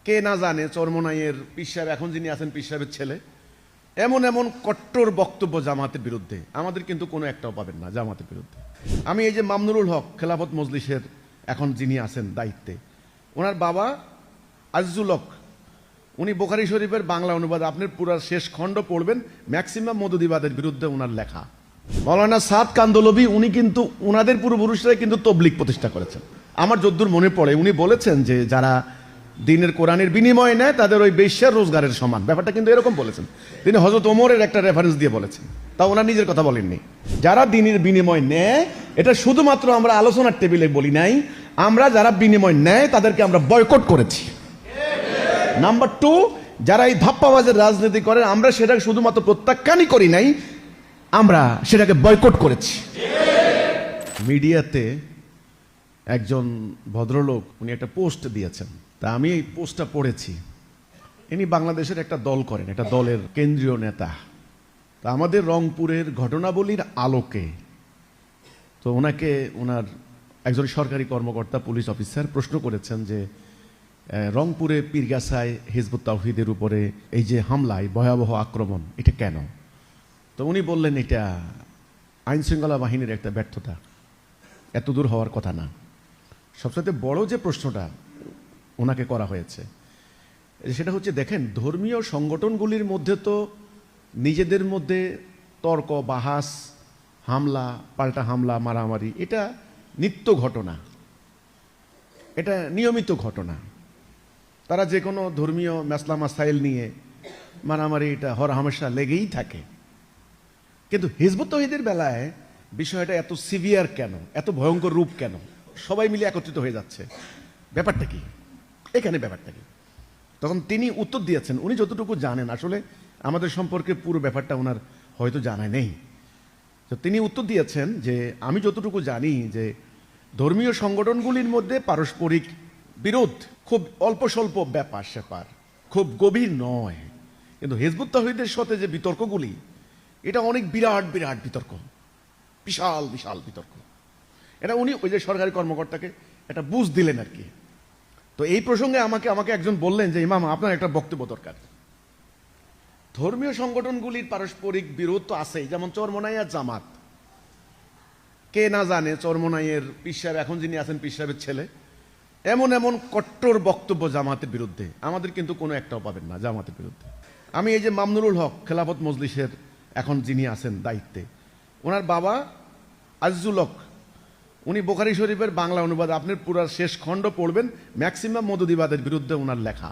কে না জানে চরমোনাইয়ের পীর সাহেব এখন যিনি আছেন পীর সাহেবের ছেলে এমন এমন কট্টর বক্তব্য জামাতের বিরুদ্ধে, আমাদের কিন্তু কোনো একটাও পাবেন না জামাতের বিরুদ্ধে। আমি এই যে মামনুরুল হক খেলাফত মজলিসের এখন যিনি আছেন দায়িত্বে, ওনার বাবা আজিজুল হক, উনি বুখারী শরীফের বাংলা অনুবাদ আপনার পুরো শেষ খণ্ড পড়বেন, ম্যাক্সিমাম মওদুদিবাদের বিরুদ্ধে ওনার লেখা। মাওলানা সাদ কান্দলবি উনি কিন্তু ওনাদের পূর্বপুরুষরাই কিন্তু তবলিগ প্রতিষ্ঠা করেছেন। আমার যদ্দূর মনে পড়ে উনি বলেছেন যে যারা দিনের কোরআনের বিনিময় নেয় তাদের ওই বেশ্যার রোজগারের সমান, ব্যাপারটা কিন্তু এরকম বলেছেন তিনি। হযরত ওমরের একটা রেফারেন্স দিয়ে বলেছেন, তা ওনার নিজের কথা বলেননি। যারা দিনের বিনিময় নেয়, এটা শুধুমাত্র আমরা আলোচনার টেবিলে বলি নাই, আমরা যারা বিনিময় নেয় তাদেরকে আমরা বয়কট করেছি। নাম্বার 2, যারা এই ধাপ্পাবাজের রাজনীতি করে আমরা সেটাকে শুধুমাত্র প্রত্যাখ্যানই করি নাই, আমরা সেটাকে বয়কট করেছি। মিডিয়াতে একজন ভদ্রলোক উনি একটা পোস্ট দিয়েছেন, তা আমি এই পোস্টটা পড়েছি। ইনি বাংলাদেশের একটা দল করেন, একটা দলের কেন্দ্রীয় নেতা। তা আমাদের রংপুরের ঘটনাবলীর আলোকে তো ওনাকে ওনার একজন সরকারি কর্মকর্তা পুলিশ অফিসার প্রশ্ন করেছেন যে রংপুরে পীরগাছায় হিজবুত তাওহীদের উপরে এই যে হামলায় ভয়াবহ আক্রমণ, এটা কেন? তো উনি বললেন এটা আইন শৃঙ্খলা বাহিনীর একটা ব্যর্থতা, এত দূর হওয়ার কথা না। সবচেয়ে বড় যে প্রশ্নটা ওনাকে করা হয়েছে সেটা হচ্ছে, দেখেন ধর্মীয় সংগঠনগুলির মধ্যে তো নিজেদের মধ্যে তর্ক বাহাস, হামলা পাল্টা হামলা, মারামারি, এটা নিত্য ঘটনা, এটা নিয়মিত ঘটনা। তারা যে কোনো ধর্মীয় মাসলা মাসাইল নিয়ে মারামারি এটা হরহামেশা লেগেই থাকে। কিন্তু হিজবুত তাওহীদের বেলায় বিষয়টা এত সিভিয়ার কেন, এত ভয়ঙ্কর রূপ কেন? সবাই মিলে একত্রিত হয়ে যাচ্ছে, ব্যাপারটা কি এখানে, ব্যাপারটা কি? তখন তিনি উত্তর দিয়েছেন, উনি যতটুকু জানেন, আসলে আমাদের সম্পর্কে পুরো ব্যাপারটা ওনার হয়তো জানা নেই। তো তিনি উত্তর দিয়েছেন যে আমি যতটুকু জানি যে ধর্মীয় সংগঠনগুলির মধ্যে পারস্পরিক বিরোধ খুব অল্প স্বল্প ব্যাপার স্যাপার, খুব গভীর নয়। কিন্তু হিজবুত তাওহীদের সাথে যে বিতর্কগুলি, এটা অনেক বিরাট বিরাট বিতর্ক, বিশাল বিশাল বিতর্ক। এটা উনি ওই যে সরকারি কর্মকর্তাকে এটা বুঝ দিলেন আর কি। তো এই প্রসঙ্গে আমাকে একজন বললেন যে ইমাম আপনার একটা বক্তব্য দরকার। ধর্মীয় সংগঠনগুলির পারস্পরিক বিরোধ তো আছেই, যেমন চরমোনাই আর জামাত। কে না জানে চরমোনাইয়ের পীর সাহেব এখন যিনি আছেন পীর সাহেবের ছেলে এমন এমন কট্টর বক্তব্য জামাতের বিরুদ্ধে, আমাদের কিন্তু কোনো একটাও পাবেন না জামাতের বিরুদ্ধে। আমি এই যে মামনুরুল হক খেলাফত মজলিসের এখন যিনি আছেন দায়িত্বে, ওনার বাবা আজিজুল হক, উনি বুখারী শরীফের বাংলা অনুবাদ আপনার পুরো শেষ খণ্ড পড়বেন, ম্যাক্সিমাম মওদুদিবাদের বিরুদ্ধে ওনার লেখা।